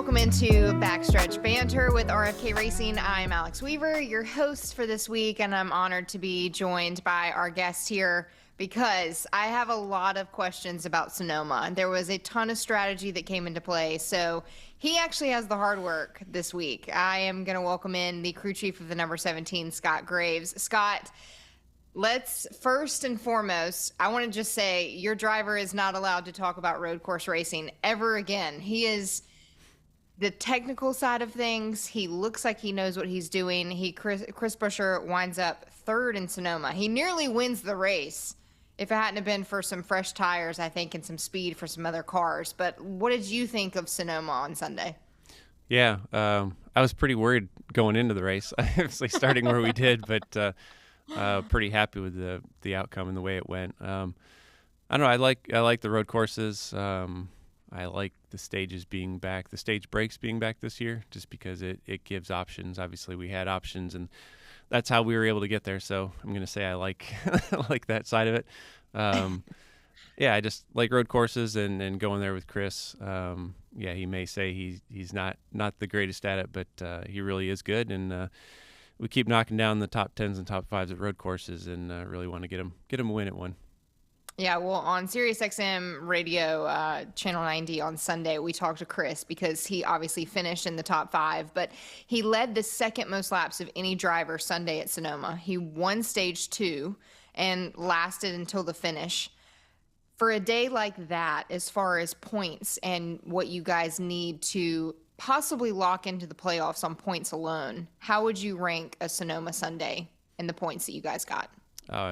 welcome into Backstretch Banter with RFK Racing. I'm Alex Weaver, your host for this week, and I'm honored to be joined by our guest here because I have a lot of questions about Sonoma. There was a ton of strategy that came into play, so he actually has the hard work this week. I am going to welcome in the crew chief of the number 17, Scott Graves. Scott, let's first and foremost, I want to just say your driver is not allowed to talk about road course racing ever again. He is the technical side of things. He looks like he knows what he's doing. Chris Buescher winds up third in Sonoma. He nearly wins the race if it hadn't have been for some fresh tires, I think, and some speed for some other cars. But what did you think of Sonoma on Sunday? Yeah, I was pretty worried going into the race, obviously starting where we did, but pretty happy with the outcome and the way it went. I don't know. I like the road courses. I like the stages being back, the stage breaks being back this year, just because it gives options. Obviously, we had options, and that's how we were able to get there. So I'm going to say I like like that side of it. Yeah, I just like road courses and going there with Chris. Yeah, he may say he's not the greatest at it, but he really is good, and we keep knocking down the top 10s and top 5s at road courses, and really want to get him a win at one. Yeah, well, on SiriusXM Radio, Channel 90 on Sunday, we talked to Chris because he obviously finished in the top 5, but he led the second most laps of any driver Sunday at Sonoma. He won stage 2 and lasted until the finish. For a day like that, as far as points and what you guys need to possibly lock into the playoffs on points alone, how would you rank a Sonoma Sunday and the points that you guys got?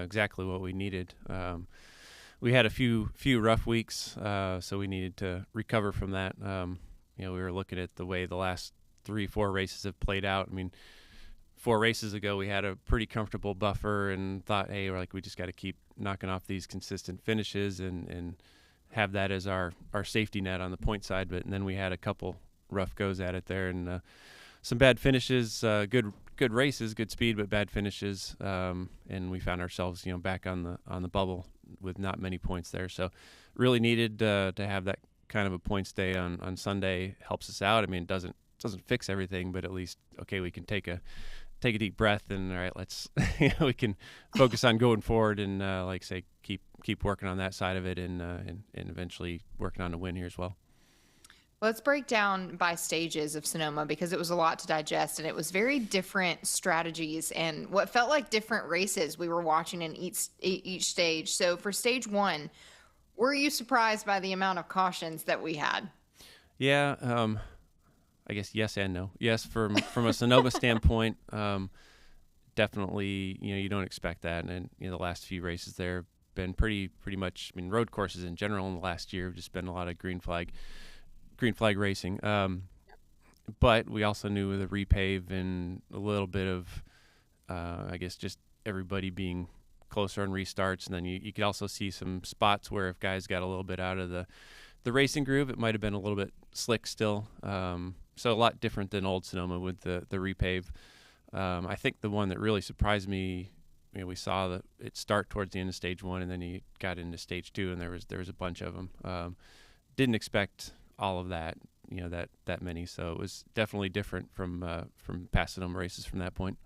Exactly what we needed. We had a few rough weeks, so we needed to recover from that. We were looking at the way the last 3-4 races have played out. I mean, 4 races ago we had a pretty comfortable buffer and thought, hey, we just got to keep knocking off these consistent finishes and have that as our safety net on the point side. But then we had a couple rough goes at it there, and some bad finishes, good races, good speed, but bad finishes, and we found ourselves back on the bubble with not many points there. So really needed to have that kind of a points day on Sunday. Helps us out. I mean, it doesn't fix everything, but at least we can take a deep breath and all right, let's we can focus on going forward and keep working on that side of it and eventually working on a win here as well. Let's break down by stages of Sonoma because it was a lot to digest and it was very different strategies and what felt like different races we were watching in each stage. So for stage 1, were you surprised by the amount of cautions that we had? Yeah, I guess yes and no. Yes, from a Sonoma standpoint, definitely you don't expect that, and the last few races there have been pretty much. I mean, road courses in general in the last year have just been a lot of green flag racing. But we also knew with the repave and a little bit of, I guess, just everybody being closer on restarts. And then you could also see some spots where if guys got a little bit out of the racing groove, it might have been a little bit slick still. So a lot different than old Sonoma with the repave. I think the one that really surprised me, we saw it start towards the end of stage 1, and then you got into stage 2, and there was a bunch of them. Didn't expect all of that, that many. So it was definitely different from past Sonoma races from that point.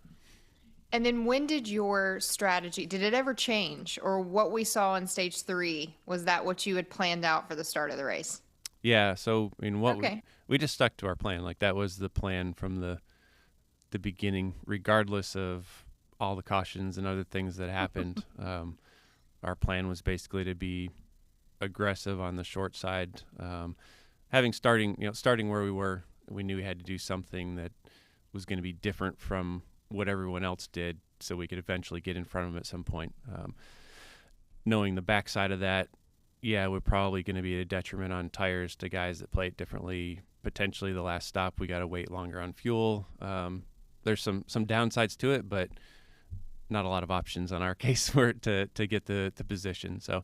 And then when did your strategy, did it ever change? Or what we saw in stage 3, was that what you had planned out for the start of the race? Yeah, so I mean, we just stuck to our plan. Like that was the plan from the beginning, regardless of all the cautions and other things that happened. Our plan was basically to be aggressive on the short side. Starting where we were, we knew we had to do something that was going to be different from what everyone else did, so we could eventually get in front of them at some point. Knowing the backside of that, we're probably going to be a detriment on tires to guys that play it differently. Potentially the last stop, we got to wait longer on fuel. There's some downsides to it, but not a lot of options on our case to get the position. So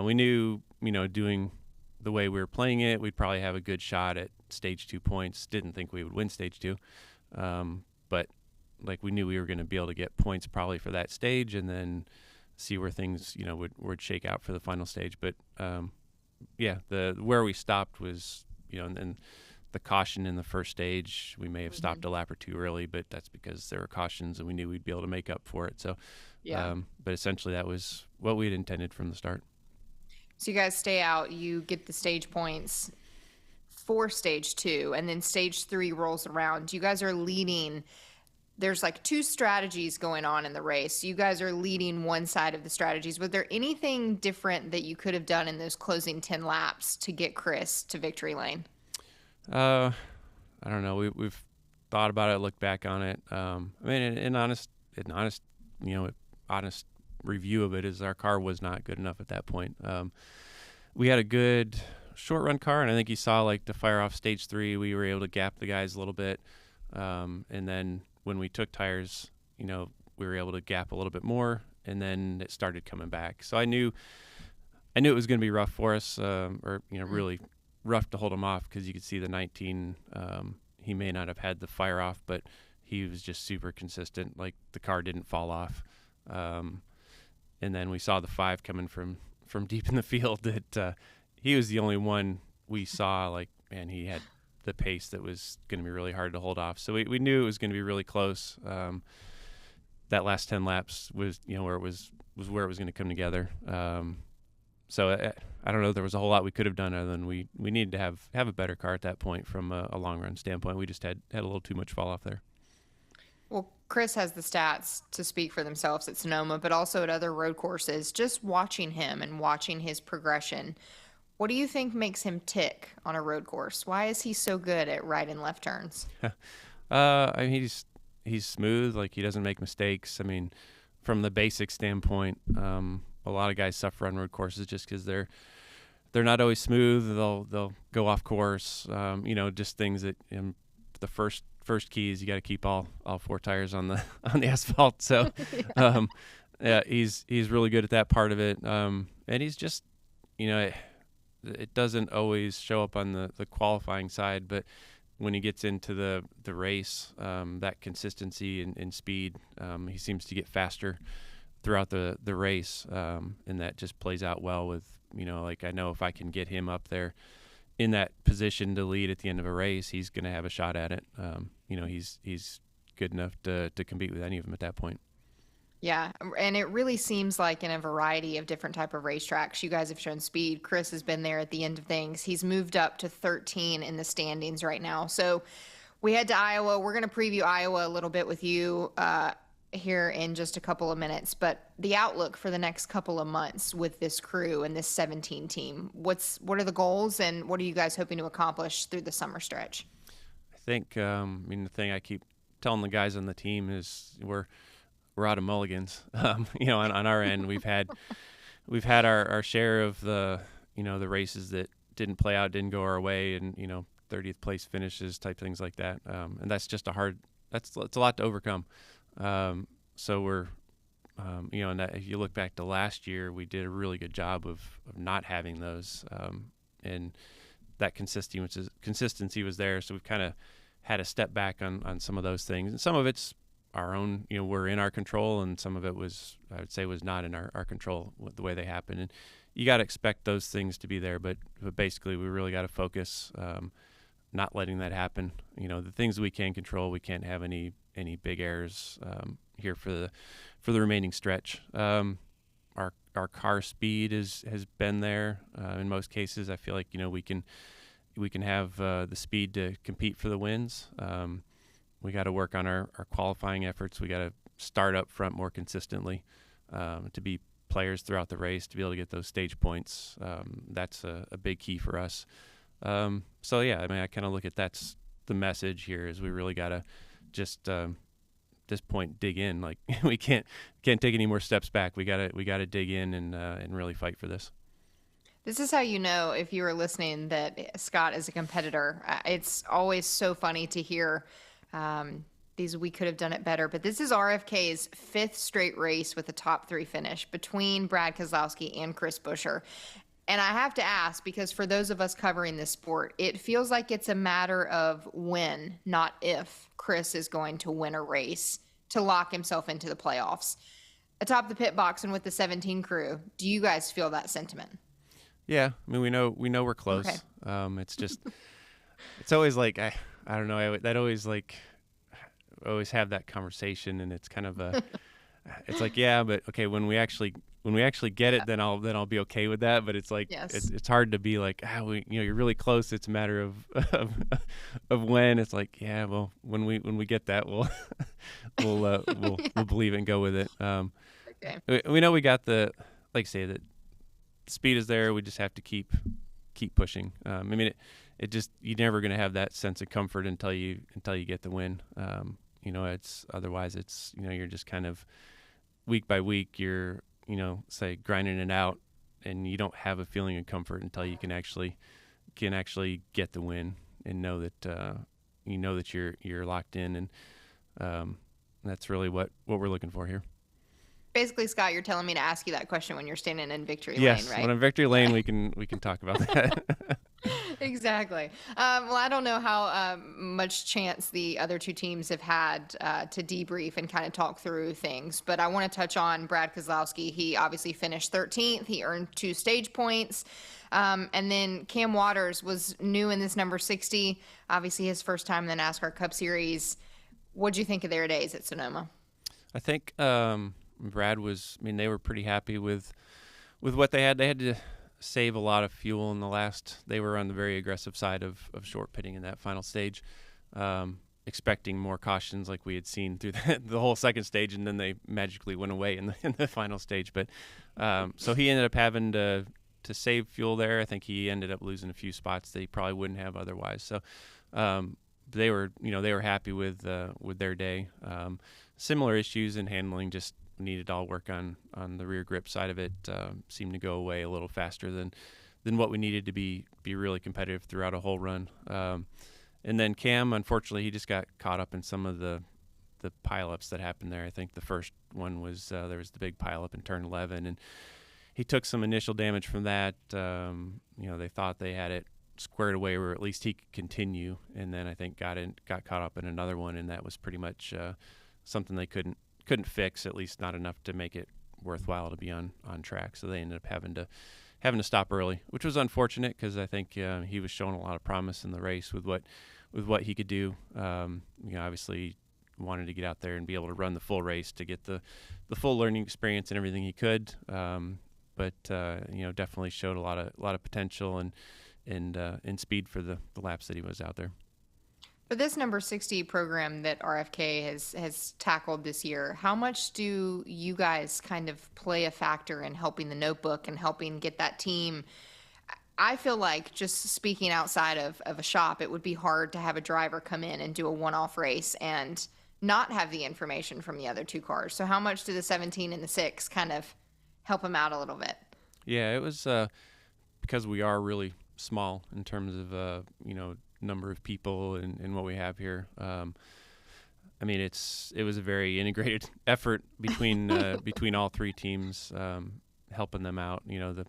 we knew, doing the way we were playing it, we'd probably have a good shot at stage 2 points. Didn't think we would win stage 2, but we knew we were going to be able to get points probably for that stage, and then see where things would shake out for the final stage. But where we stopped was and the caution in the first stage. We may have stopped a lap or two early, but that's because there were cautions and we knew we'd be able to make up for it. So, Yeah. but essentially that was what we had intended from the start. So you guys stay out, you get the stage points for stage 2, and then stage 3 rolls around. You guys are leading. There's like 2 strategies going on in the race. You guys are leading one side of the strategies. Was there anything different that you could have done in those closing 10 laps to get Chris to victory lane? I don't know. We've thought about it, looked back on it. I mean, in honest, honest review of it is our car was not good enough at that point. We had a good short run car, and I think you saw like to fire off stage 3, we were able to gap the guys a little bit. And then when we took tires, we were able to gap a little bit more, and then it started coming back. So I knew it was going to be rough for us, really rough to hold him off, because you could see the 19. He may not have had the fire off, but he was just super consistent. Like the car didn't fall off. And then we saw the 5 coming from deep in the field. That he was the only one we saw. Like, man, he had the pace that was going to be really hard to hold off. So we knew it was going to be really close. That last 10 laps was where it was where it was going to come together. So I don't know. There was a whole lot we could have done other than we needed to have a better car at that point from a long run standpoint. We just had a little too much fall off there. Well, Chris has the stats to speak for themselves at Sonoma, but also at other road courses. Just watching him and watching his progression, what do you think makes him tick on a road course? Why is he so good at right and left turns? I mean, he's smooth. Like, he doesn't make mistakes. I mean, from the basic standpoint, a lot of guys suffer on road courses just because they're not always smooth. They'll go off course. Just things that the first keys, you got to keep all 4 tires on the asphalt. So, he's really good at that part of it. And he's just, it doesn't always show up on the qualifying side, but when he gets into the race, that consistency and speed, he seems to get faster throughout the race, and that just plays out well with, like, I know if I can get him up there in that position to lead at the end of a race, he's going to have a shot at it. He's good enough to compete with any of them at that point. Yeah, and it really seems like in a variety of different type of racetracks, you guys have shown speed. Chris has been there at the end of things. He's moved up to 13 in the standings right now. So we head to Iowa. We're going to preview Iowa a little bit with you here in just a couple of minutes. But the outlook for the next couple of months with this crew and this 17 team, what are the goals, and what are you guys hoping to accomplish through the summer stretch? I think, the thing I keep telling the guys on the team is we're out of mulligans. On our end, we've had our share of the races that didn't play out, didn't go our way, and 30th place finishes, type things like that. And that's just it's a lot to overcome. So we're and that, if you look back to last year, we did a really good job of not having those, and that consistency was there. So we've kind of had a step back on some of those things, and some of it's our own, we're in our control, and some of it was, I would say, was not in our control with the way they happen. And you got to expect those things to be there, but basically we really got to focus, not letting that happen. The things we can control, we can't have any big errors here for the remaining stretch. Our car speed has been there in most cases. I feel like we can have the speed to compete for the wins. We got to work on our qualifying efforts. We got to start up front more consistently to be players throughout the race, to be able to get those stage points. That's a big key for us. So yeah, I kind of look at that's the message here, is we really got to just at this point dig in. Like, we can't take any more steps back. We gotta dig in and really fight for this. This is how if you were listening, that Scott is a competitor. It's always so funny to hear these we could have done it better, but this is RFK's 5th straight race with a top 3 finish between Brad Keselowski and Chris Buescher. And I have to ask, because for those of us covering this sport, it feels like it's a matter of when, not if, Chris is going to win a race to lock himself into the playoffs. Atop the pit box and with the 17 crew, do you guys feel that sentiment? Yeah, we know we're close. Okay. It's just it's always like I don't know. That always like always have that conversation, and it's kind of a it's like, yeah, but okay, when we actually get it, then I'll be okay with that. But it's like Yes. it's hard to be like, you're really close. It's a matter of of when. It's like, yeah, well, when we get that, we'll believe it and go with it. Okay. We know we got like I say, that the speed is there. We just have to keep pushing. I mean, it just, you're never going to have that sense of comfort until you get the win. It's otherwise it's, you're just kind of week by week, you're, say grinding it out, and you don't have a feeling of comfort until you can actually get the win and know that that you're locked in, and that's really what we're looking for here. Basically, Scott, you're telling me to ask you that question when you're standing in victory Yes, lane, right? when I'm victory lane, we can talk about that. Exactly. Well, I don't know how much chance the other two teams have had to debrief and kind of talk through things, but I want to touch on Brad Kozlowski. He obviously finished 13th. He earned 2 stage points. And then Cam Waters was new in this number 60, obviously his first time in the NASCAR Cup Series. What'd you think of their days at Sonoma? I think Brad was, they were pretty happy with what they had. They had to save a lot of fuel in the last. They were on the very aggressive side of short pitting in that final stage, expecting more cautions like we had seen through the whole second stage, and then they magically went away in the final stage. But so he ended up having to save fuel there. I think he ended up losing a few spots that he probably wouldn't have otherwise. So they were happy with their day. Similar issues in handling, just needed all work on the rear grip side of it. Seemed to go away a little faster than what we needed to be really competitive throughout a whole run. And then Cam, unfortunately, he just got caught up in some of the pileups that happened there. I think the first one was there was the big pileup in turn 11, and he took some initial damage from that. They thought they had it squared away where at least he could continue, and then I think got caught up in another one, and that was pretty much something they couldn't fix, at least not enough to make it worthwhile to be on track. So they ended up having to stop early, which was unfortunate because I think he was showing a lot of promise in the race with what he could do. Obviously wanted to get out there and be able to run the full race to get the full learning experience and everything he could. But definitely showed a lot of potential and speed for the laps that he was out there. For this number 60 program that RFK has tackled this year, how much do you guys kind of play a factor in helping the notebook and helping get that team? I feel like, just speaking outside of a shop, it would be hard to have a driver come in and do a one-off race and not have the information from the other two cars. So how much do the 17 and the 6 kind of help them out a little bit? Yeah, it was because we are really small in terms of number of people and what we have here. It was a very integrated effort between all three teams, helping them out. The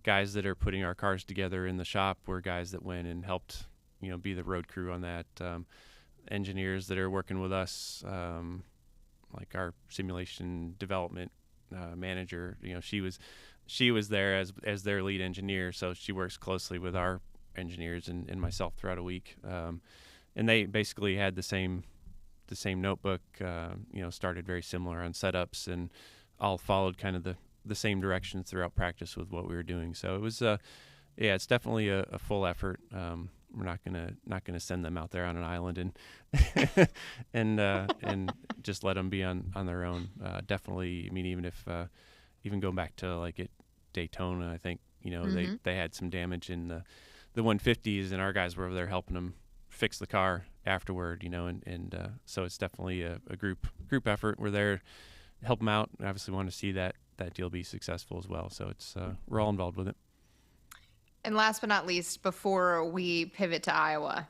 guys that are putting our cars together in the shop were guys that went and helped be the road crew on that. Engineers that are working with us, like our simulation development manager, she was there as their lead engineer, so she works closely with our engineers and myself throughout a week, and they basically had the same notebook. Started very similar on setups and all followed kind of the same direction throughout practice with what we were doing. So it was it's definitely a full effort. We're not gonna send them out there on an island and and just let them be on their own. Definitely, even going back to like at Daytona, I think they had some damage in the 150s, and our guys were over there helping them fix the car afterward, and so it's definitely a group effort. We're there to help them out. We obviously want to see that deal be successful as well. So it's we're all involved with it. And last but not least, before we pivot to Iowa,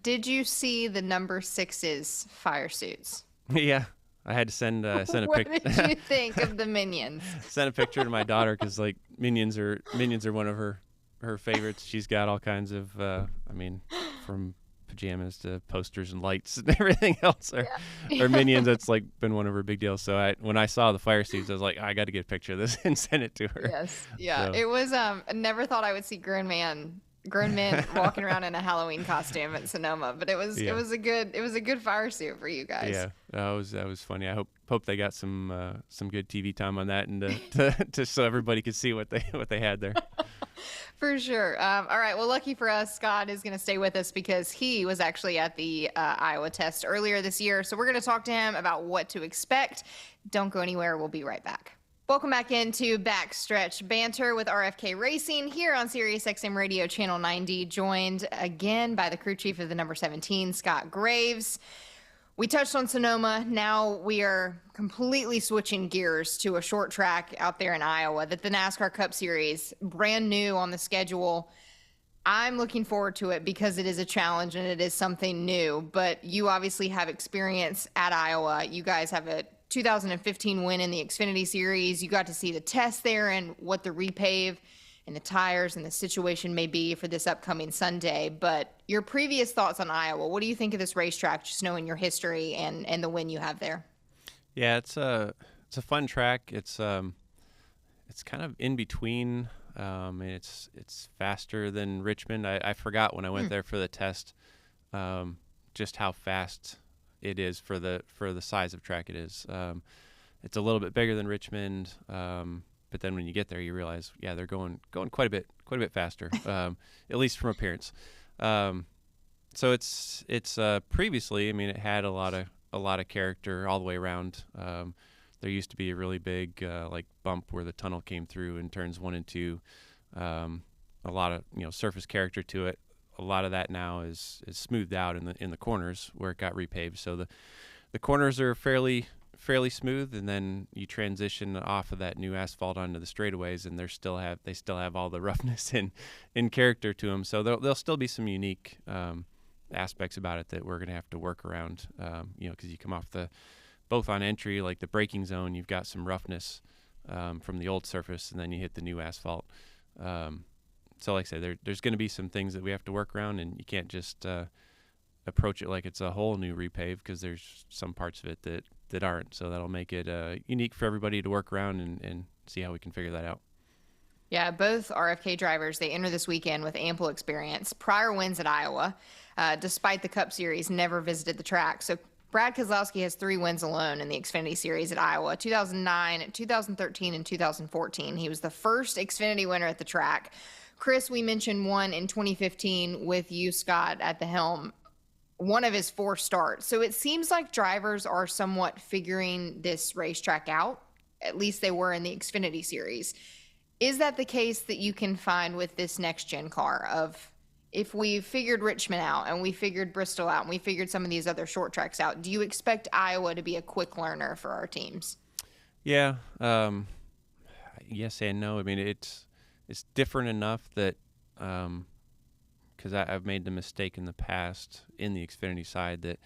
did you see the number 6's fire suits? Yeah, I had to send a picture. What did you think of the Minions? Send a picture to my daughter because like Minions are one of her favorites. She's got all kinds of from pajamas to posters and lights and everything else or Minions. That's like been one of her big deals. So when I saw the fire suits, I was like, I got to get a picture of this and send it to her. Yes. Yeah. So. It was I never thought I would see grown man grown men walking around in a Halloween costume at Sonoma, but Yeah. it was a good fire suit for you guys. Yeah, that was funny. I hope they got some good TV time on that, and to so everybody could see what they had there. For sure. All right. Well, lucky for us, Scott is going to stay with us because he was actually at the Iowa test earlier this year. So we're going to talk to him about what to expect. Don't go anywhere. We'll be right back. Welcome back into Backstretch Banter with RFK Racing here on Sirius XM Radio Channel 90, joined again by the crew chief of the number 17, Scott Graves. We touched on Sonoma. Now we are completely switching gears to a short track out there in Iowa, that the NASCAR Cup Series, brand new on the schedule. I'm looking forward to it because it is a challenge and it is something new, but you obviously have experience at Iowa. You guys have a 2015 win in the Xfinity Series. You got to see the test there and what the repave and the tires and the situation may be for this upcoming Sunday. But your previous thoughts on Iowa, what do you think of this racetrack, just knowing your history and the win you have there? Yeah, it's a fun track. It's kind of in between. It's faster than Richmond. I forgot when I went there for the test, just how fast it is for the size of track it is. It's a little bit bigger than Richmond, but then when you get there, you realize, yeah, they're going quite a bit faster, at least from appearance. So it's previously, I mean, it had a lot of character all the way around. There used to be a really big like bump where the tunnel came through in turns 1 and 2. A lot of surface character to it. A lot of that now is smoothed out in the corners where it got repaved. So the corners are fairly smooth, and then you transition off of that new asphalt onto the straightaways, and they still have all the roughness in character to them. So there'll still be some unique aspects about it that we're going to have to work around. Because you come off both on entry, like the braking zone, you've got some roughness from the old surface, and then you hit the new asphalt. So like I say, there's going to be some things that we have to work around, and you can't just approach it like it's a whole new repave, because there's some parts of it that aren't. So that'll make it unique for everybody to work around and see how we can figure that out. Yeah, both RFK drivers, they enter this weekend with ample experience. Prior wins at Iowa, despite the Cup Series, never visited the track. So Brad Keselowski has 3 wins alone in the Xfinity Series at Iowa, 2009, 2013, and 2014. He was the first Xfinity winner at the track. Chris, we mentioned won in 2015 with you, Scott, at the helm, one of his 4 starts. So it seems like drivers are somewhat figuring this racetrack out. At least they were in the Xfinity Series. Is that the case that you can find with this next-gen car of, if we figured Richmond out and we figured Bristol out and we figured some of these other short tracks out, do you expect Iowa to be a quick learner for our teams? Yeah. Yes and no. I mean, it's different enough that because I've made the mistake in the past in the Xfinity side that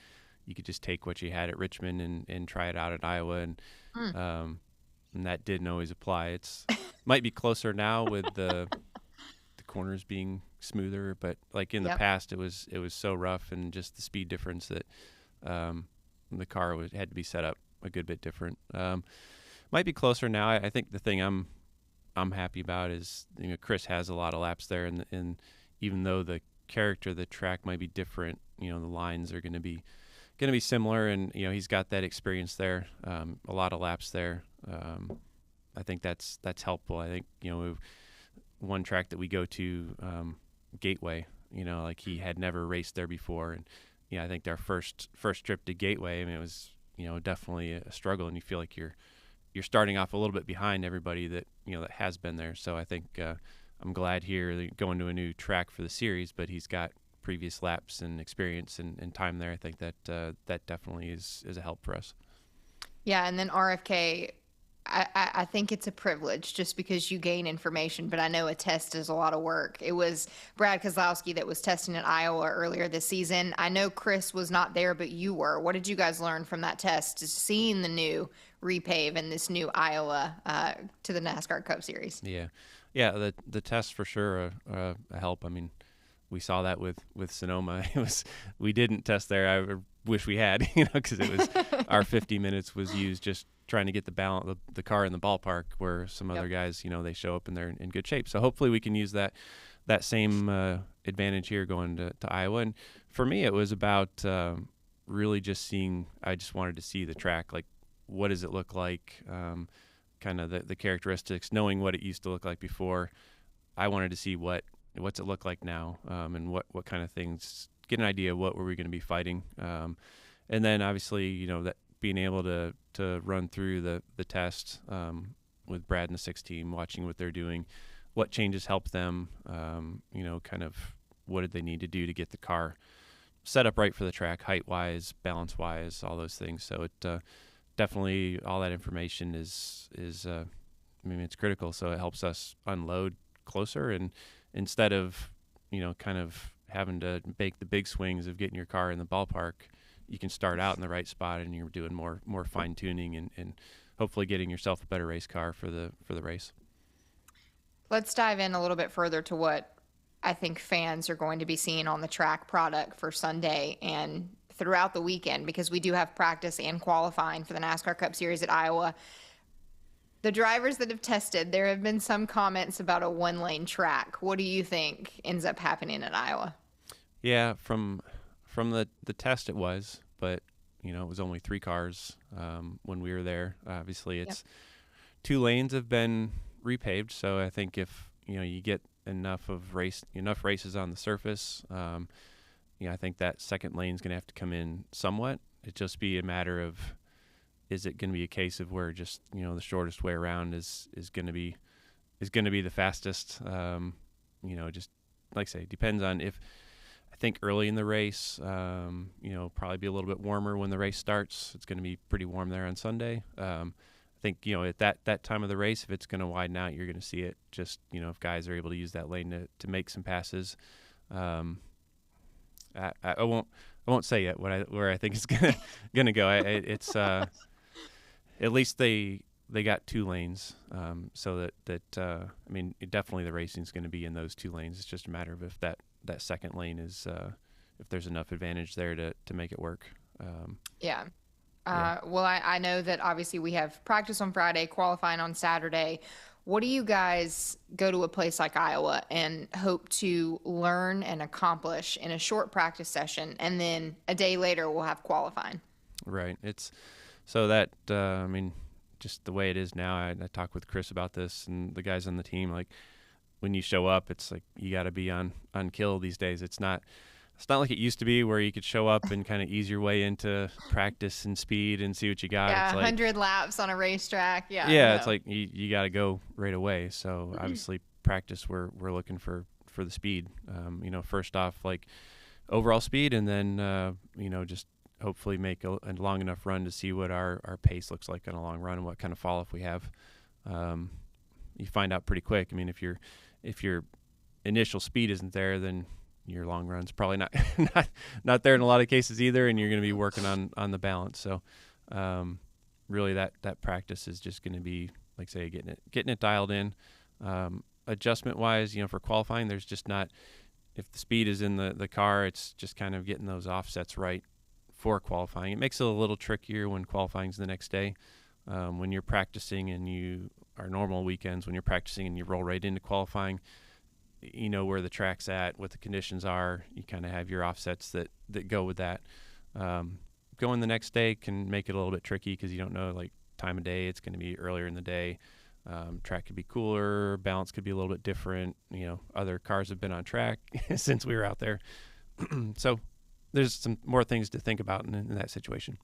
you could just take what you had at Richmond and try it out at Iowa, and that didn't always apply. It's might be closer now with the corners being smoother, but like in the past, it was so rough, and just the speed difference that the car had to be set up a good bit different. Might be closer now. I think the thing I'm happy about is Chris has a lot of laps there, and even though the character of the track might be different, the lines are going to be similar, and he's got that experience there, a lot of laps there. I think that's helpful. I think one track that we go to, Gateway, like he had never raced there before, and I think our first trip to Gateway, I mean, it was definitely a struggle, and you feel like you're starting off a little bit behind everybody that that has been there. So I think I'm glad here going to a new track for the series, but he's got previous laps and experience and time there. I think that definitely is a help for us. Yeah, and then RFK, I think it's a privilege just because you gain information, but I know a test is a lot of work. It was Brad Keselowski that was testing at Iowa earlier this season. I know Chris was not there, but you were. What did you guys learn from that test, just seeing the new repave and this new Iowa to the NASCAR Cup Series? Yeah, the tests for sure a help. I mean, we saw that with Sonoma. We didn't test there. I wish we had, because it was our 50 minutes was used just trying to get the car in the ballpark, where some other guys, they show up and they're in good shape. So hopefully we can use that same advantage here going to Iowa. And for me, it was about really just I just wanted to see the track, like what does it look like, kind of the characteristics, knowing what it used to look like before. I wanted to see what's it look like now, and what kind of things, get an idea of what were we going to be fighting. And then obviously, that being able to run through the test with Brad and the 6 team, watching what they're doing, what changes help them, kind of what did they need to do to get the car set up right for the track, height-wise, balance-wise, all those things. So it definitely, all that information is it's critical. So it helps us unload closer, and instead of, kind of having to make the big swings of getting your car in the ballpark, you can start out in the right spot, and you're doing more fine tuning and hopefully getting yourself a better race car for the race. Let's dive in a little bit further to what I think fans are going to be seeing on the track product for Sunday and throughout the weekend, because we do have practice and qualifying for the NASCAR Cup Series at Iowa. The drivers that have tested, there have been some comments about a 1-lane track. What do you think ends up happening at Iowa? Yeah, from the test it was, but it was only 3 cars when we were there. Obviously, it's 2 lanes have been repaved, so I think if you get enough races on the surface, I think that second lane is going to have to come in somewhat. It'd just be a matter of, is it going to be a case of where just the shortest way around is going to be the fastest? Just like I say, depends on if. I think early in the race, probably be a little bit warmer when the race starts. It's going to be pretty warm there on Sunday. I think, at that time of the race, if it's going to widen out, you're going to see it just, if guys are able to use that lane to make some passes. I won't say yet where I think it's gonna go. It's at least they got 2 lanes, so that definitely the racing's going to be in those 2 lanes. It's just a matter of if that second lane is if there's enough advantage there to make it work. Well, I know that obviously we have practice on Friday, qualifying on Saturday. What do you guys go to a place like Iowa and hope to learn and accomplish in a short practice session, and then a day later we'll have qualifying? Right. It's so that just the way it is now. I talked with Chris about this and the guys on the team. Like when you show up, it's like you got to be on kill these days. It's not like it used to be where you could show up and kind of ease your way into practice and speed and see what you got. Yeah, it's like 100 laps on a racetrack. Yeah, it's like you got to go right away. So obviously practice, we're looking for the speed. First off, like overall speed, and then just hopefully make a long enough run to see what our pace looks like on a long run and what kind of fall off we have. You find out pretty quick. I mean, if your initial speed isn't there, then your long run's probably not there in a lot of cases either, and you're going to be working on the balance. So really that practice is just going to be, like say, getting it dialed in. Adjustment wise, for qualifying, there's just not, if the speed is in the car, it's just kind of getting those offsets right for qualifying. It makes it a little trickier when qualifying's the next day. When you're practicing and our normal weekends, when you're practicing and you roll right into qualifying, where the track's at, what the conditions are, you kind of have your offsets that go with that. Going the next day can make it a little bit tricky because you don't know, like, time of day. It's going to be earlier in the day. Track could be cooler, balance could be a little bit different. Other cars have been on track since we were out there. So there's some more things to think about in that situation.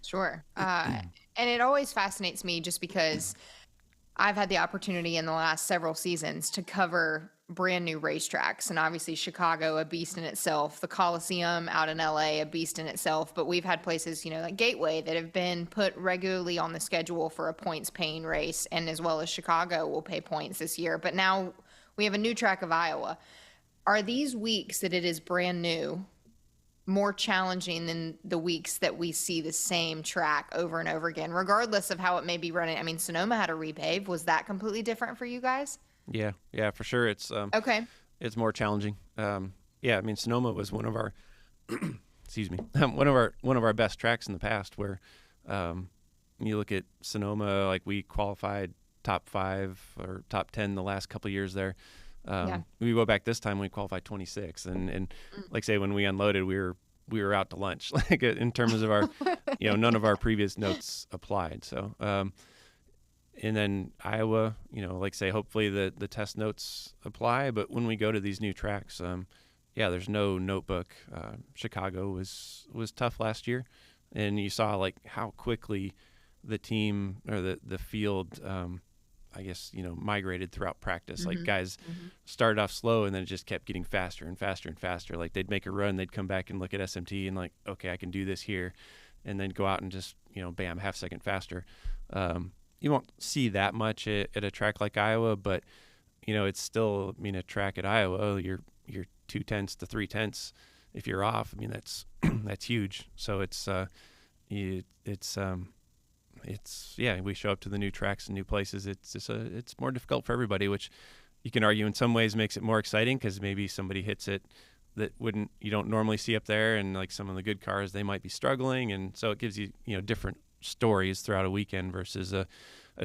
Sure. And it always fascinates me just because I've had the opportunity in the last several seasons to cover brand new racetracks, and obviously Chicago, a beast in itself, the Coliseum out in LA, a beast in itself, but we've had places, like Gateway, that have been put regularly on the schedule for a points paying race, and as well as Chicago will pay points this year. But now we have a new track of Iowa. Are these weeks that it is brand new more challenging than the weeks that we see the same track over and over again, regardless of how it may be running? I mean, Sonoma had a repave. Was that completely different for you guys? Yeah, for sure. It's okay. It's more challenging. I mean, Sonoma was one of our excuse me, one of our best tracks in the past, where you look at Sonoma, like we qualified top 5 or top 10 the last couple of years there. We go back this time, we qualified 26, and like say when we unloaded, we were out to lunch. Like in terms of our, none of our previous notes applied. So, and then Iowa, like say hopefully the test notes apply. But when we go to these new tracks, there's no notebook. Chicago was tough last year, and you saw like how quickly the team or the field. Migrated throughout practice. Like guys started off slow and then it just kept getting faster and faster and faster. Like they'd make a run, they'd come back and look at SMT and like, okay, I can do this here, and then go out and just, bam, half second faster. You won't see that much at a track like Iowa, but it's still, a track at Iowa, you're 2/10 to 3/10. If you're off, that's that's huge. So we show up to the new tracks and new places. It's more difficult for everybody, which you can argue in some ways makes it more exciting because maybe somebody hits it that you don't normally see up there, and like some of the good cars, they might be struggling, and so it gives you different stories throughout a weekend versus a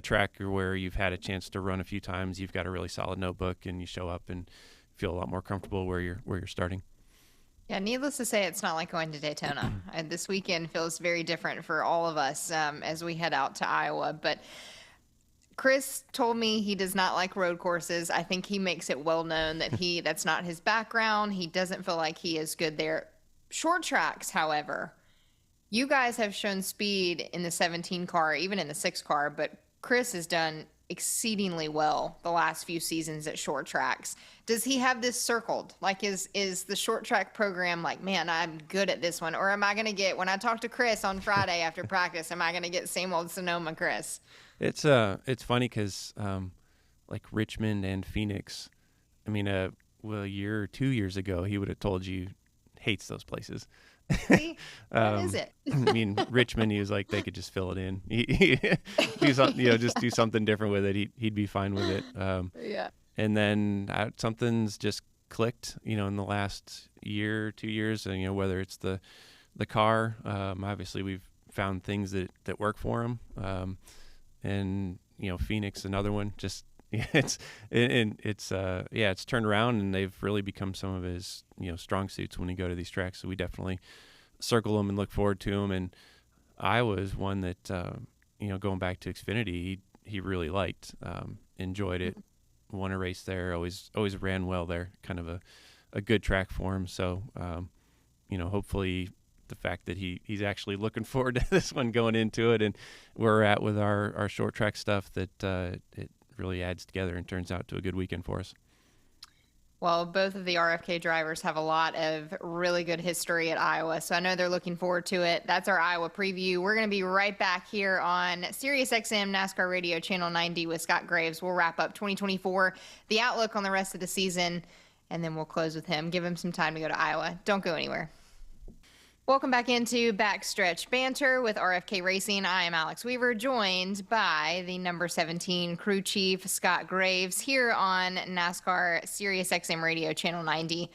track where you've had a chance to run a few times, you've got a really solid notebook, and you show up and feel a lot more comfortable where you're starting. Yeah, needless to say, it's not like going to Daytona. And this weekend feels very different for all of us as we head out to Iowa. But Chris told me he does not like road courses. I think he makes it well known that that's not his background. He doesn't feel like he is good there. Short tracks, however, you guys have shown speed in the 17 car, even in the 6 car, but Chris has done exceedingly well the last few seasons at short tracks. Does he have this circled? Like is the short track program like, man, I'm good at this one? Or am I going to get, when I talk to Chris on Friday after practice, am I going to get same old Sonoma Chris? It's funny because like Richmond and Phoenix, a year or 2 years ago, he would have told you hates those places. See? What is it? Richmond, he was like, they could just fill it in. Just do something different with it. He'd be fine with it. Yeah. And then something's just clicked, in the last year, 2 years, and, whether it's the car, obviously we've found things that work for him. And, Phoenix, another one, just, it's turned around, and they've really become some of his, strong suits when you go to these tracks. So we definitely circle them and look forward to them. And Iowa is one that, going back to Xfinity, he really liked, enjoyed it, won a race there, always ran well there, kind of a good track for him. So, hopefully the fact that he's actually looking forward to this one going into it, and where we're at with our short track stuff, that it really adds together and turns out to a good weekend for us. Well, both of the RFK drivers have a lot of really good history at Iowa, so I know they're looking forward to it. That's our Iowa preview. We're going to be right back here on SiriusXM NASCAR Radio Channel 90 with Scott Graves. We'll wrap up 2024, the outlook on the rest of the season, and then we'll close with him. Give him some time to go to Iowa. Don't go anywhere. Welcome back into Backstretch Banter with RFK Racing. I am Alex Weaver, joined by the number 17 crew chief, Scott Graves, here on NASCAR SiriusXM Radio Channel 90.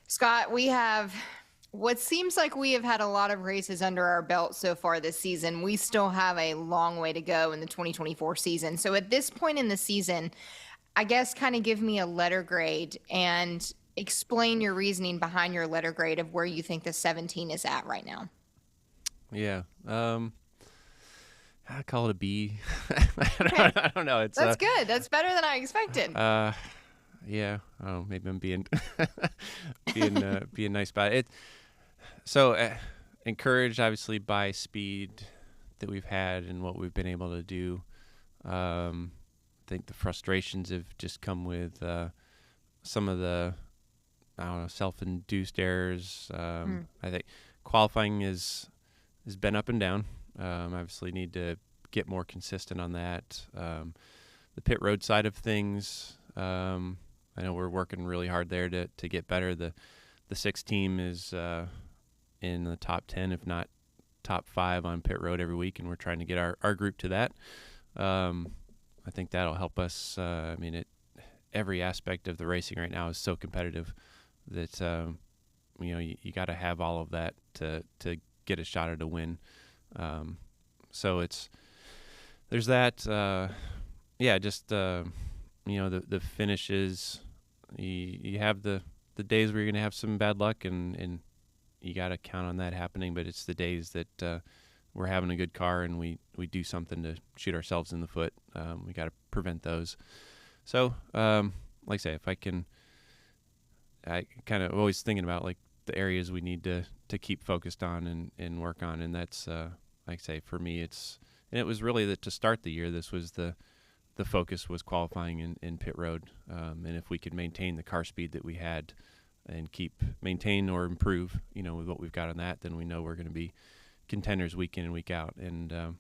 Scott, we have what seems like we have had a lot of races under our belt so far this season. We still have a long way to go in the 2024 season. So at this point in the season, I guess kind of give me a letter grade and explain your reasoning behind your letter grade of where you think the 17 is at right now. Yeah. I call it a B. I don't know. That's good. That's better than I expected. Yeah. Oh, maybe I'm being nice about it. So encouraged, obviously, by speed that we've had and what we've been able to do. I think the frustrations have just come with some of the self-induced errors. I think qualifying has been up and down. Obviously need to get more consistent on that. The pit road side of things, I know we're working really hard there to get better. The 6 team is in the top 10, if not top 5 on pit road every week, and we're trying to get our group to that. I think that'll help us. Every aspect of the racing right now is so competitive that you got to have all of that to get a shot at a win. So it's there's that. Yeah, just the finishes. You have the days where you're gonna have some bad luck, and you got to count on that happening. But it's the days that we're having a good car and we do something to shoot ourselves in the foot. We got to prevent those. So, like I say, if I kind of always thinking about like the areas we need to keep focused on and work on, and that's like I say, for me, and it was really that to start the year, this was the focus was qualifying in pit road, and if we could maintain the car speed that we had and maintain or improve, with what we've got on that, then we know we're going to be contenders week in and week out. And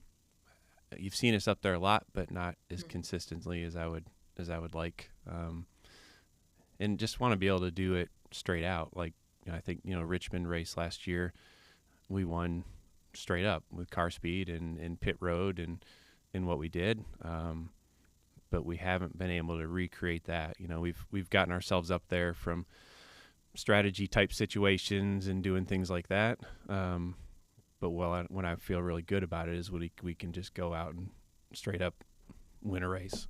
you've seen us up there a lot, but not as consistently as I would like. And just want to be able to do it straight out. Like I think Richmond race last year, we won straight up with car speed and pit road and what we did. But we haven't been able to recreate that. We've gotten ourselves up there from strategy type situations and doing things like that. But when I feel really good about it is when we can just go out and straight up win a race,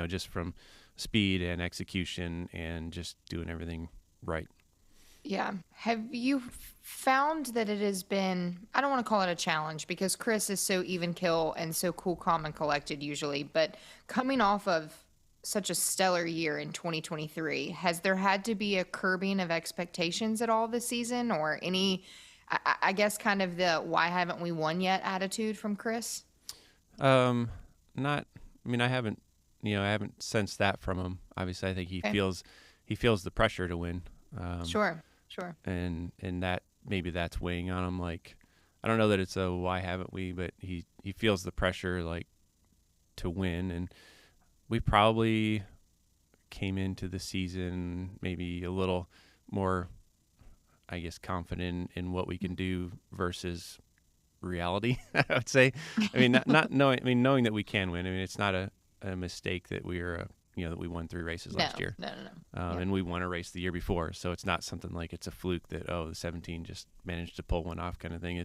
just from speed and execution and just doing everything right. Yeah. Have you found that it has been, I don't want to call it a challenge because Chris is so even kill and so cool, calm, and collected usually, but coming off of such a stellar year in 2023, has there had to be a curbing of expectations at all this season, or any, I guess, kind of the why haven't we won yet attitude from Chris? Not, I mean, I haven't sensed that from him. Obviously, I think he feels the pressure to win. Sure. And that maybe that's weighing on him. Like, I don't know that it's a why haven't we, but he feels the pressure like to win. And we probably came into the season maybe a little more, I guess, confident in what we can do versus reality, I would say. I mean, not knowing that we can win. I mean, it's not a mistake that we are that we won 3 races last year. No. And we won a race the year before. So it's not something like it's a fluke that, the 17 just managed to pull one off kind of thing.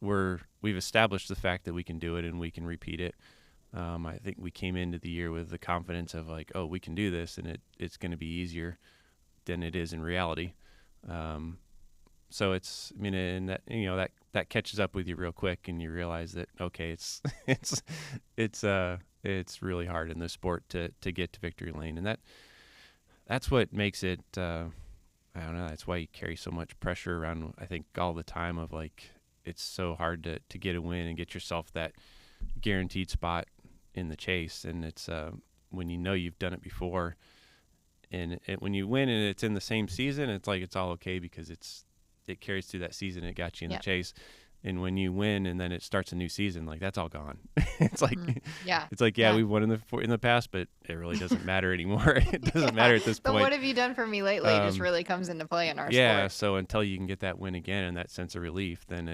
We've established the fact that we can do it and we can repeat it. I think we came into the year with the confidence of like, we can do this and it's going to be easier than it is in reality. So it's, I mean, and that, that catches up with you real quick and you realize that, okay, it's really hard in this sport to get to victory lane. And that's what makes it, I don't know, that's why you carry so much pressure around, I think, all the time of like, it's so hard to get a win and get yourself that guaranteed spot in the chase. And it's, when you've done it before and when you win and it's in the same season, it's like, it's all okay because it carries through that season. It got you in the chase. And when you win and then it starts a new season, like that's all gone. It's like, we've won in the past, but it really doesn't matter anymore. It doesn't matter at this point. But what have you done for me lately? Just really comes into play in our sport. Yeah. So until you can get that win again and that sense of relief, then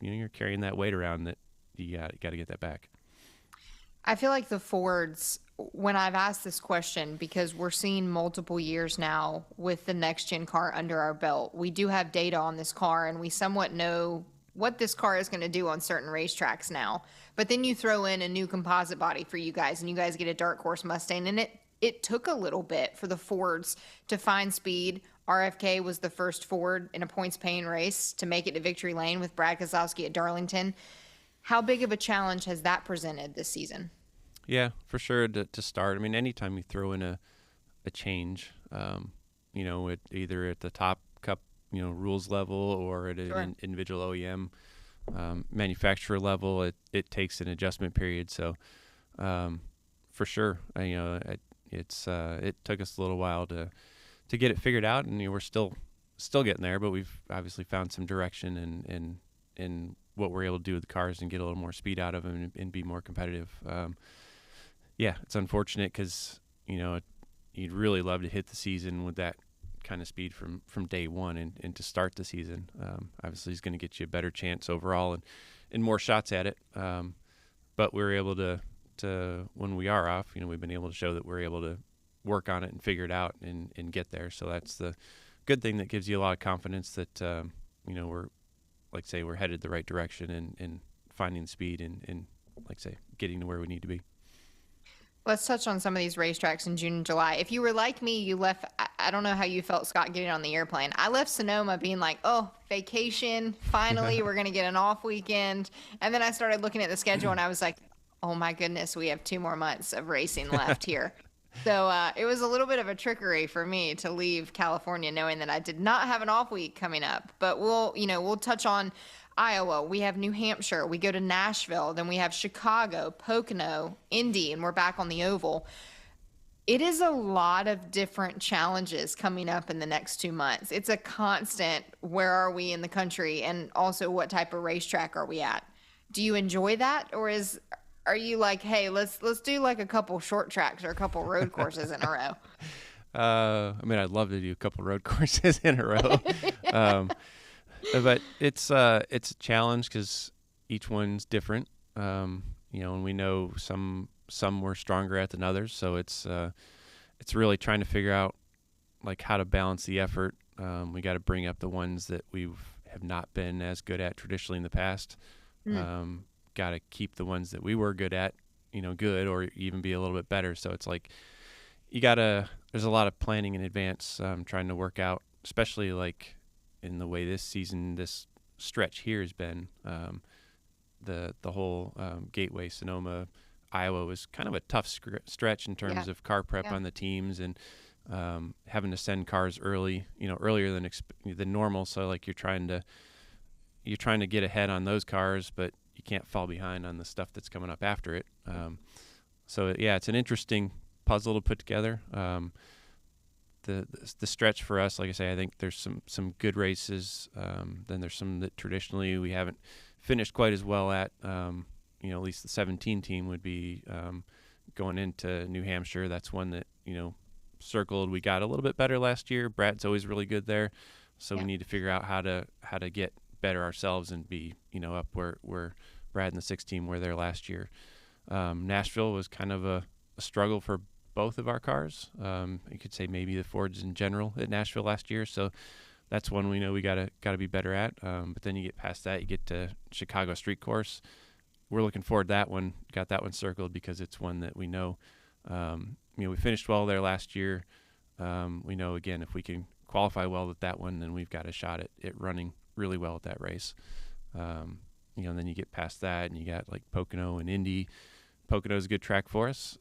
you're carrying that weight around that you got to get that back. I feel like the Fords, when I've asked this question, because we're seeing multiple years now with the next gen car under our belt, we do have data on this car and we somewhat know what this car is going to do on certain racetracks now. But then you throw in a new composite body for you guys and you guys get a dark horse Mustang, and it took a little bit for the Fords to find speed. RFK was the first Ford in a points paying race to make it to victory lane with Brad Keselowski at Darlington. How big of a challenge has that presented this season? Yeah, for sure to start. I mean, anytime you throw in a change, either at the top cup, rules level or at an individual OEM manufacturer level, it takes an adjustment period. So, for sure, it took us a little while to get it figured out, and we're still getting there. But we've obviously found some direction in what we're able to do with the cars and get a little more speed out of them and be more competitive. Yeah, it's unfortunate because you'd really love to hit the season with that kind of speed from day one and to start the season. Obviously, it's going to get you a better chance overall and more shots at it. But we're able to when we are off, we've been able to show that we're able to work on it and figure it out and get there. So that's the good thing that gives you a lot of confidence that we're, like say, we're headed the right direction and finding speed and like I say, getting to where we need to be. Let's touch on some of these racetracks in June and July. If you were like me, you left, I don't know how you felt, Scott, getting on the airplane. I left Sonoma being like, oh, vacation. Finally, we're going to get an off weekend. And then I started looking at the schedule and I was like, oh my goodness, we have 2 more months of racing left here. So it was a little bit of a trickery for me to leave California knowing that I did not have an off week coming up. But we'll touch on Iowa. We have New Hampshire. We go to Nashville. Then we have Chicago, Pocono, Indy, and we're back on the oval. It is a lot of different challenges coming up in the next 2 months. It's a constant, where are we in the country? And also, what type of racetrack are we at? Do you enjoy that? Or are you like, hey, let's do like a couple short tracks or a couple road courses in a row? I mean, I'd love to do a couple road courses in a row. But it's a challenge because each one's different. And we know some we're stronger at than others. So it's really trying to figure out like how to balance the effort. We got to bring up the ones that we have not been as good at traditionally in the past. Got to keep the ones that we were good at, good, or even be a little bit better. So it's like there's a lot of planning in advance, trying to work out, especially like in the way this season, this stretch here has been. The whole Gateway, Sonoma, Iowa was kind of a tough stretch in terms of car prep on the teams and having to send cars early, earlier than normal. So like you're trying to get ahead on those cars, but you can't fall behind on the stuff that's coming up after it. So it's an interesting puzzle to put together. The stretch for us, like I say, I think there's some good races. Then there's some that traditionally we haven't finished quite as well at. At least the 17 team would be going into New Hampshire. That's one that circled. We got a little bit better last year. Brad's always really good there, so we need to figure out how to get better ourselves and be up where Brad and the 6 team were there last year. Nashville was kind of a struggle for both of our cars. You could say maybe the Fords in general at Nashville last year. So that's one we know we gotta be better at. But then you get past that, you get to Chicago Street Course. We're looking forward to that one. Got that one circled because it's one that we know. We finished well there last year. We know again if we can qualify well at that one, then we've got a shot at running really well at that race. And then you get past that, and you got like Pocono and Indy. Pocono's a good track for us.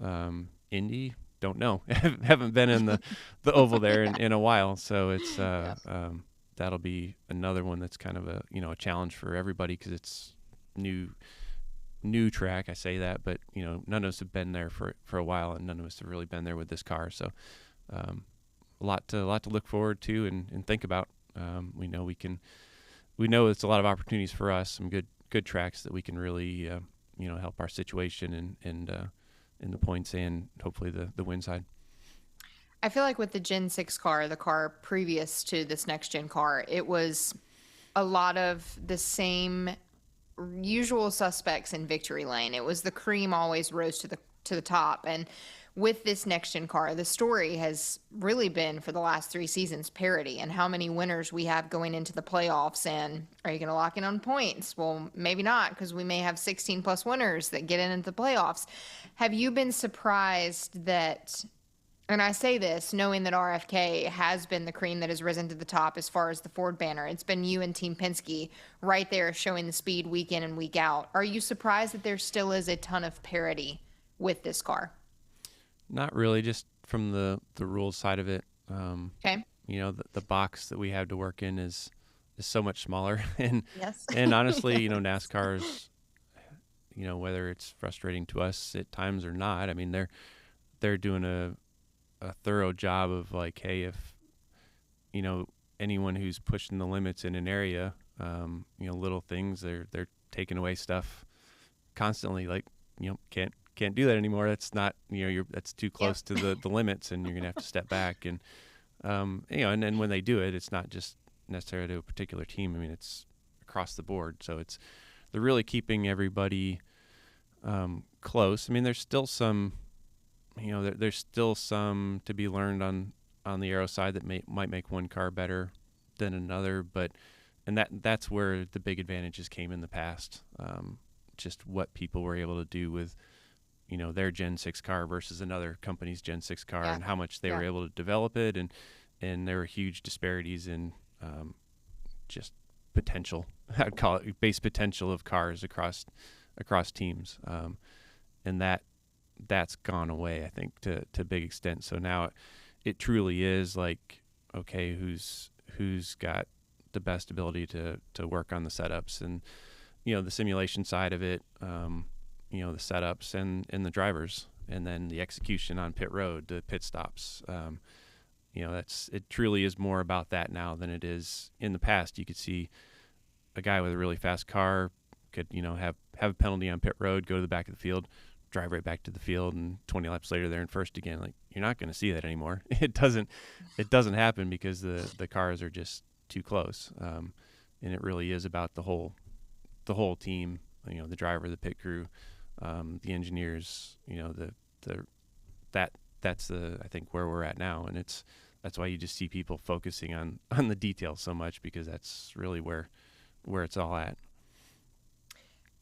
Indy, don't know. Haven't been in the oval there in a while, so it's that'll be another one that's kind of a challenge for everybody because it's new track. I say that, but none of us have been there for a while, and none of us have really been there with this car. So a lot to look forward to and think about. We know it's a lot of opportunities for us. Some good tracks that we can really help our situation and in the points and hopefully the win side. I feel like with the Gen 6 car, the car previous to this next gen car, it was a lot of the same usual suspects in victory lane. It was the cream always rose to the top. And with this next gen car, the story has really been for the last 3 seasons parity and how many winners we have going into the playoffs. And are you going to lock in on points? Well, maybe not, because we may have 16 plus winners that get into the playoffs. Have you been surprised that, and I say this knowing that RFK has been the cream that has risen to the top as far as the Ford banner. It's been you and Team Penske right there showing the speed week in and week out. Are you surprised that there still is a ton of parity with this car? Not really, just from the rules side of it. Okay. The box that we have to work in is so much smaller, and Yes. and honestly, NASCAR's, whether it's frustrating to us at times or not. I mean, they're doing a thorough job of like, hey, if anyone who's pushing the limits in an area, little things, they're taking away stuff constantly. Like, can't do that anymore. That's not, that's too close to the limits, and you're gonna have to step back. And and then when they do it, it's not just necessarily to a particular team. I mean, it's across the board. So they're really keeping everybody close. I mean, there's still some, there's still some to be learned on the aero side that might make one car better than another, but that's where the big advantages came in the past. just what people were able to do with, their Gen 6 car versus another company's Gen 6 car, and how much they were able to develop it. And there were huge disparities in just potential, I'd call it base potential of cars across teams. And that's gone away, I think, to a big extent. So now it truly is like, okay, who's got the best ability to work on the setups and, the simulation side of it, the setups and the drivers, and then the execution on pit road, the pit stops. It truly is more about that now than it is in the past. You could see a guy with a really fast car could, have a penalty on pit road, go to the back of the field, drive right back to the field, and 20 laps later they're in first again. Like, you're not going to see that anymore. It doesn't happen because the cars are just too close. And it really is about the whole team, the driver, the pit crew, the engineers, that's I think where we're at now. And that's why you just see people focusing on the details so much, because that's really where it's all at.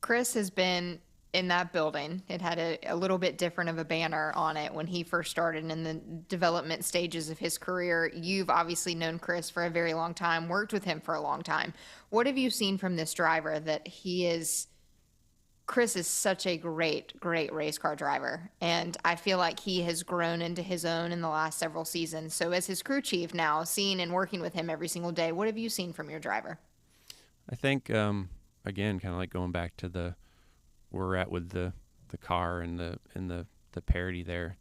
Chris has been in that building. It had a little bit different of a banner on it when he first started in the development stages of his career. You've obviously known Chris for a very long time, worked with him for a long time. What have you seen from this driver that Chris is such a great race car driver, and I feel like he has grown into his own in the last several seasons. So as his crew chief now, seeing and working with him every single day, what have you seen from your driver? I think, again, kind of like going back to where we're at with the car and the parity there.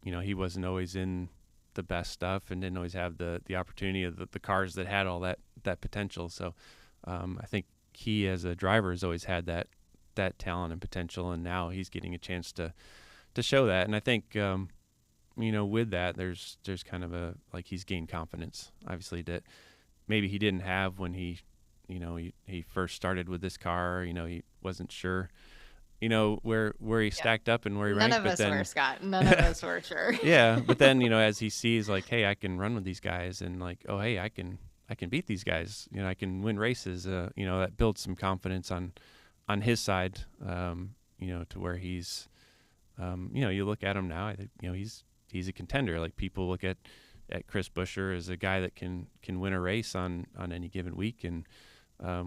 He wasn't always in the best stuff and didn't always have the opportunity of the cars that had all that potential. So I think he as a driver has always had that talent and potential, and now he's getting a chance to show that. And I think with that, there's kind of he's gained confidence, obviously, that maybe he didn't have when he first started with this car. He wasn't sure where he stacked up and where he ranked. None of us were, Scott. None of us were sure. Yeah, but then as he sees like, hey, I can run with these guys, and like, oh, hey, I can beat these guys, I can win races, that builds some confidence on his side, to where he's, you look at him now, I think, he's a contender. Like, people look at Chris Buescher as a guy that can win a race on any given week, and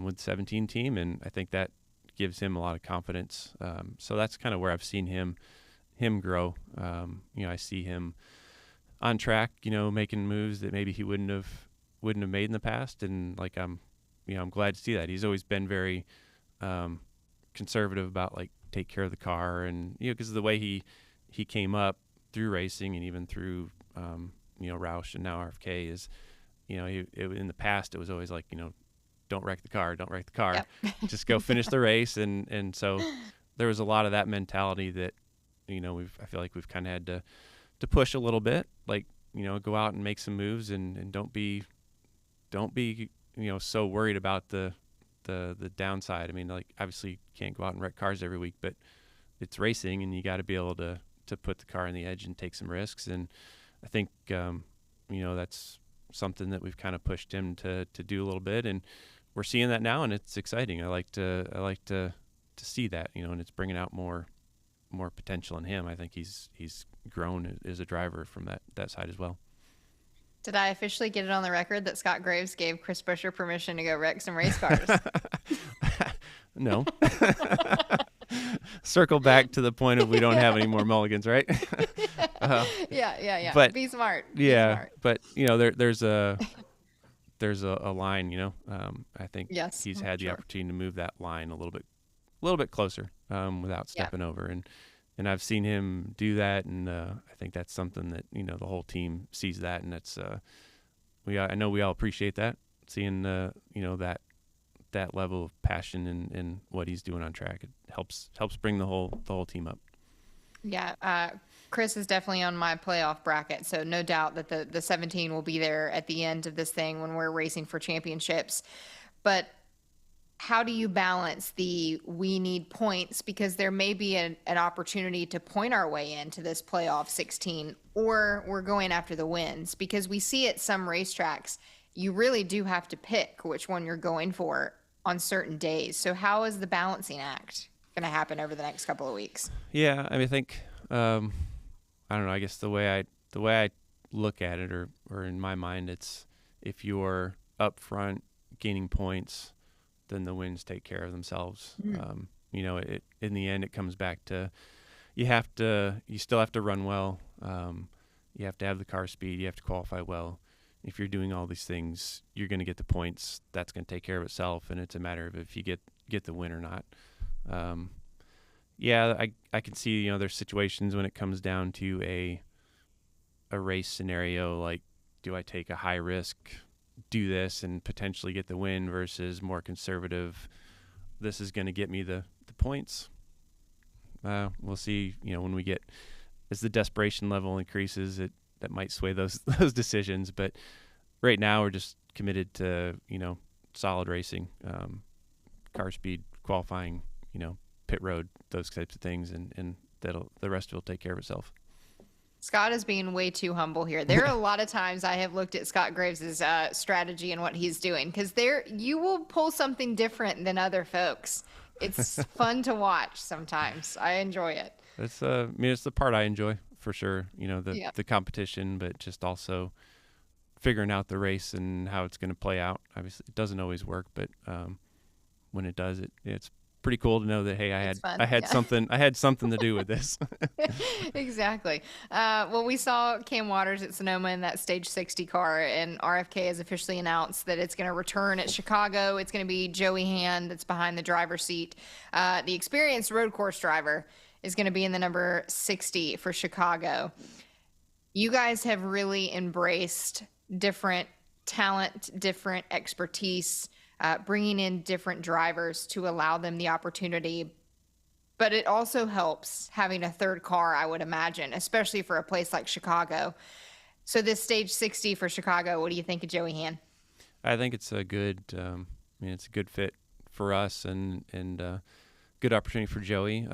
with the 17 team, and I think that gives him a lot of confidence. So that's kind of where I've seen him grow. I see him on track, making moves that maybe he wouldn't have made in the past, and like I'm glad to see that. He's always been very conservative about like take care of the car, and because of the way he came up through racing and even through Roush and now RFK is, in the past it was always like, don't wreck the car, yep. Just go finish the race, and so there was a lot of that mentality that I feel like we've kind of had to push a little bit, like go out and make some moves, and don't be so worried about the downside. I mean, like, obviously you can't go out and wreck cars every week, but it's racing, and you got to be able to put the car on the edge and take some risks. And I think that's something that we've kind of pushed him to do a little bit, and we're seeing that now, and it's exciting. I like to see that, and it's bringing out more potential in him. I think he's grown as a driver from that side as well. Did I officially get it on the record that Scott Graves gave Chris Buescher permission to go wreck some race cars? No. Circle back to the point of we don't have any more mulligans, right? Yeah. But be smart. But there's a line. I think he's had the opportunity to move that line a little bit closer without stepping over, and I've seen him do that, and I think that's something that the whole team sees that, and that's I know we all appreciate that, seeing that level of passion in what he's doing on track. It helps bring the whole team up. Yeah, Chris is definitely on my playoff bracket, so no doubt that the 17 will be there at the end of this thing when we're racing for championships. But how do you balance we need points, because there may be an opportunity to point our way into this playoff 16, or we're going after the wins, because we see at some racetracks you really do have to pick which one you're going for on certain days. So how is the balancing act going to happen over the next couple of weeks? Yeah, I mean, I think I don't know. I guess the way I look at it, or in my mind, it's if you're up front gaining points, then the wins take care of themselves. It in the end it comes back to you still have to run well. You have to have the car speed. You have to qualify well. If you're doing all these things, you're going to get the points. That's going to take care of itself, and it's a matter of if you get the win or not. I can see there's situations when it comes down to a race scenario, like do I take a high risk, do this and potentially get the win versus more conservative, this is going to get me the points. We'll see, when we get, as the desperation level increases, that might sway those decisions. But right now we're just committed to, solid racing, car speed, qualifying, pit road, those types of things. And the rest will take care of itself. Scott is being way too humble here. There are a lot of times I have looked at Scott Graves' strategy and what he's doing, because you will pull something different than other folks. It's fun to watch sometimes. I enjoy it. It's it's the part I enjoy for sure. The competition, but just also figuring out the race and how it's going to play out. Obviously, it doesn't always work, but when it does, it's pretty cool to know that, hey, I had something to do with this. Exactly. Well, we saw Cam Waters at Sonoma in that stage 60 car, and RFK has officially announced that it's going to return at Chicago. It's going to be Joey Hand that's behind the driver's seat. The experienced road course driver is going to be in the number 60 for Chicago. You guys have really embraced different talent, different expertise, bringing in different drivers to allow them the opportunity. But it also helps having a third car, I would imagine, especially for a place like Chicago. So this stage 60 for Chicago, what do you think of Joey Hand? I think it's a good, it's a good fit for us and good opportunity for Joey.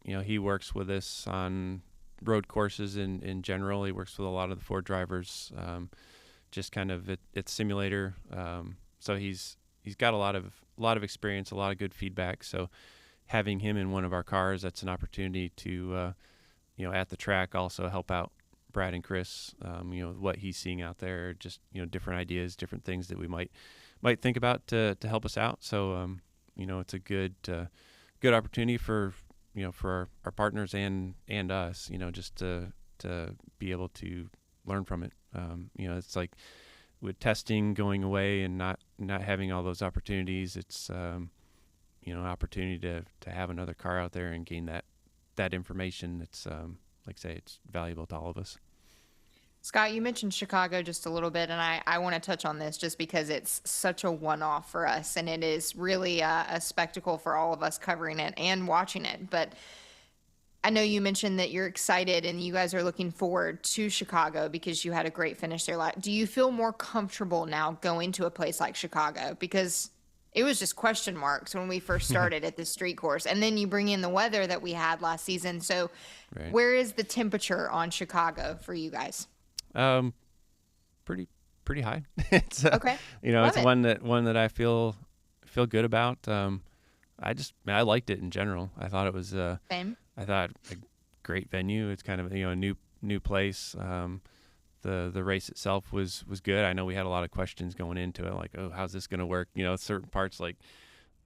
He works with us on road courses in general. He works with a lot of the Ford drivers, just kind of at simulator. So he's got a lot of experience, a lot of good feedback. So having him in one of our cars, that's an opportunity to, at the track also help out Brad and Chris, what he's seeing out there, just, different ideas, different things that we might think about to help us out. So, it's a good opportunity for our partners and us, just to be able to learn from it. It's like, with testing going away and not having all those opportunities, it's opportunity to have another car out there and gain that information. It's like I say, it's valuable to all of us. Scott, you mentioned Chicago just a little bit, and I want to touch on this just because it's such a one-off for us, and it is really a spectacle for all of us covering it and watching it. But I know you mentioned that you're excited and you guys are looking forward to Chicago because you had a great finish there. Do you feel more comfortable now going to a place like Chicago? Because it was just question marks when we first started at this street course. And then you bring in the weather that we had last season. So Right. Where is the temperature on Chicago for you guys? Pretty high. It's Okay. Love it's it. one that I feel good about. I liked it in general. I thought it was Same. I thought a great venue. It's kind of a new place. The race itself was good. I know we had a lot of questions going into it, like, oh, how's this going to work? Certain parts, like,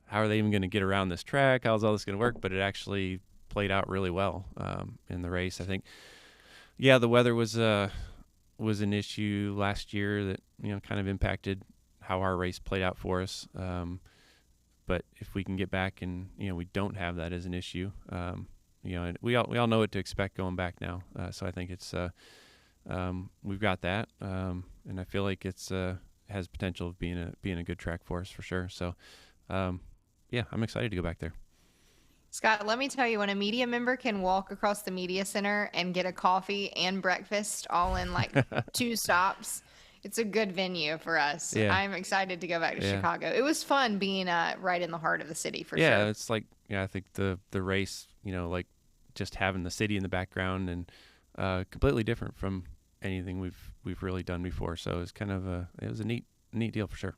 how are they even going to get around this track? How's all this going to work? But it actually played out really well in the race. I think, the weather was an issue last year that kind of impacted how our race played out for us. But if we can get back and we don't have that as an issue, and we all know what to expect going back now. So I think it's we've got that, and I feel like it's has potential of being a good track for us for sure. So I'm excited to go back there. Scott, let me tell you, when a media member can walk across the media center and get a coffee and breakfast all in like 2 stops, it's a good venue for us. Yeah. I'm excited to go back to Yeah. Chicago. It was fun being right in the heart of the city for Yeah, sure. it's like I think the race, like just having the city in the background and completely different from anything we've really done before. So it's kind of it was a neat deal for sure.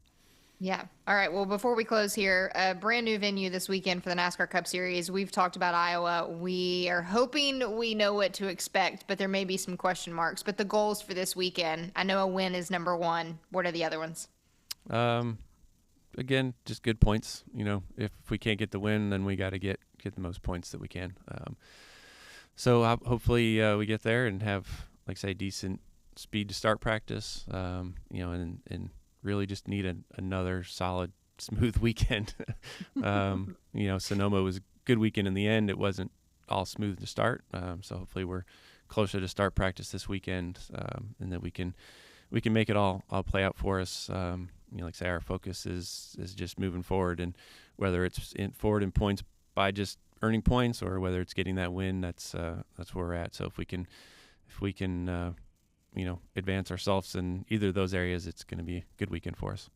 Yeah. All right. Well, before we close here, a brand new venue this weekend for the NASCAR Cup Series. We've talked about Iowa. We are hoping we know what to expect, but there may be some question marks. But the goals for this weekend, I know a win is number one. What are the other ones? Um, Again, just good points. If we can't get the win, then we got to get the most points that we can. So hopefully we get there and have, like I say, decent speed to start practice. And really just need another solid, smooth weekend. Sonoma was a good weekend in the end. It wasn't all smooth to start. So hopefully we're closer to start practice this weekend, and that we can make it all play out for us. Like I say, our focus is just moving forward, and whether it's forward in points by just earning points or whether it's getting that win, that's where we're at. So if we can advance ourselves in either of those areas, it's going to be a good weekend for us.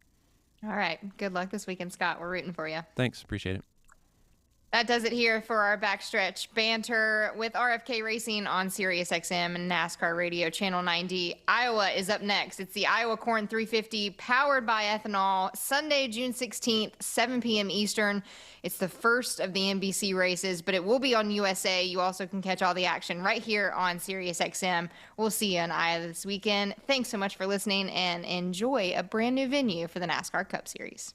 All right. Good luck this weekend, Scott. We're rooting for you. Thanks. Appreciate it. That does it here for our Backstretch banter with RFK Racing on SiriusXM and NASCAR Radio Channel 90. Iowa is up next. It's the Iowa Corn 350 powered by ethanol, Sunday, June 16th, 7 p.m. Eastern. It's the first of the NBC races, but it will be on USA. You also can catch all the action right here on SiriusXM. We'll see you in Iowa this weekend. Thanks so much for listening, and enjoy a brand new venue for the NASCAR Cup Series.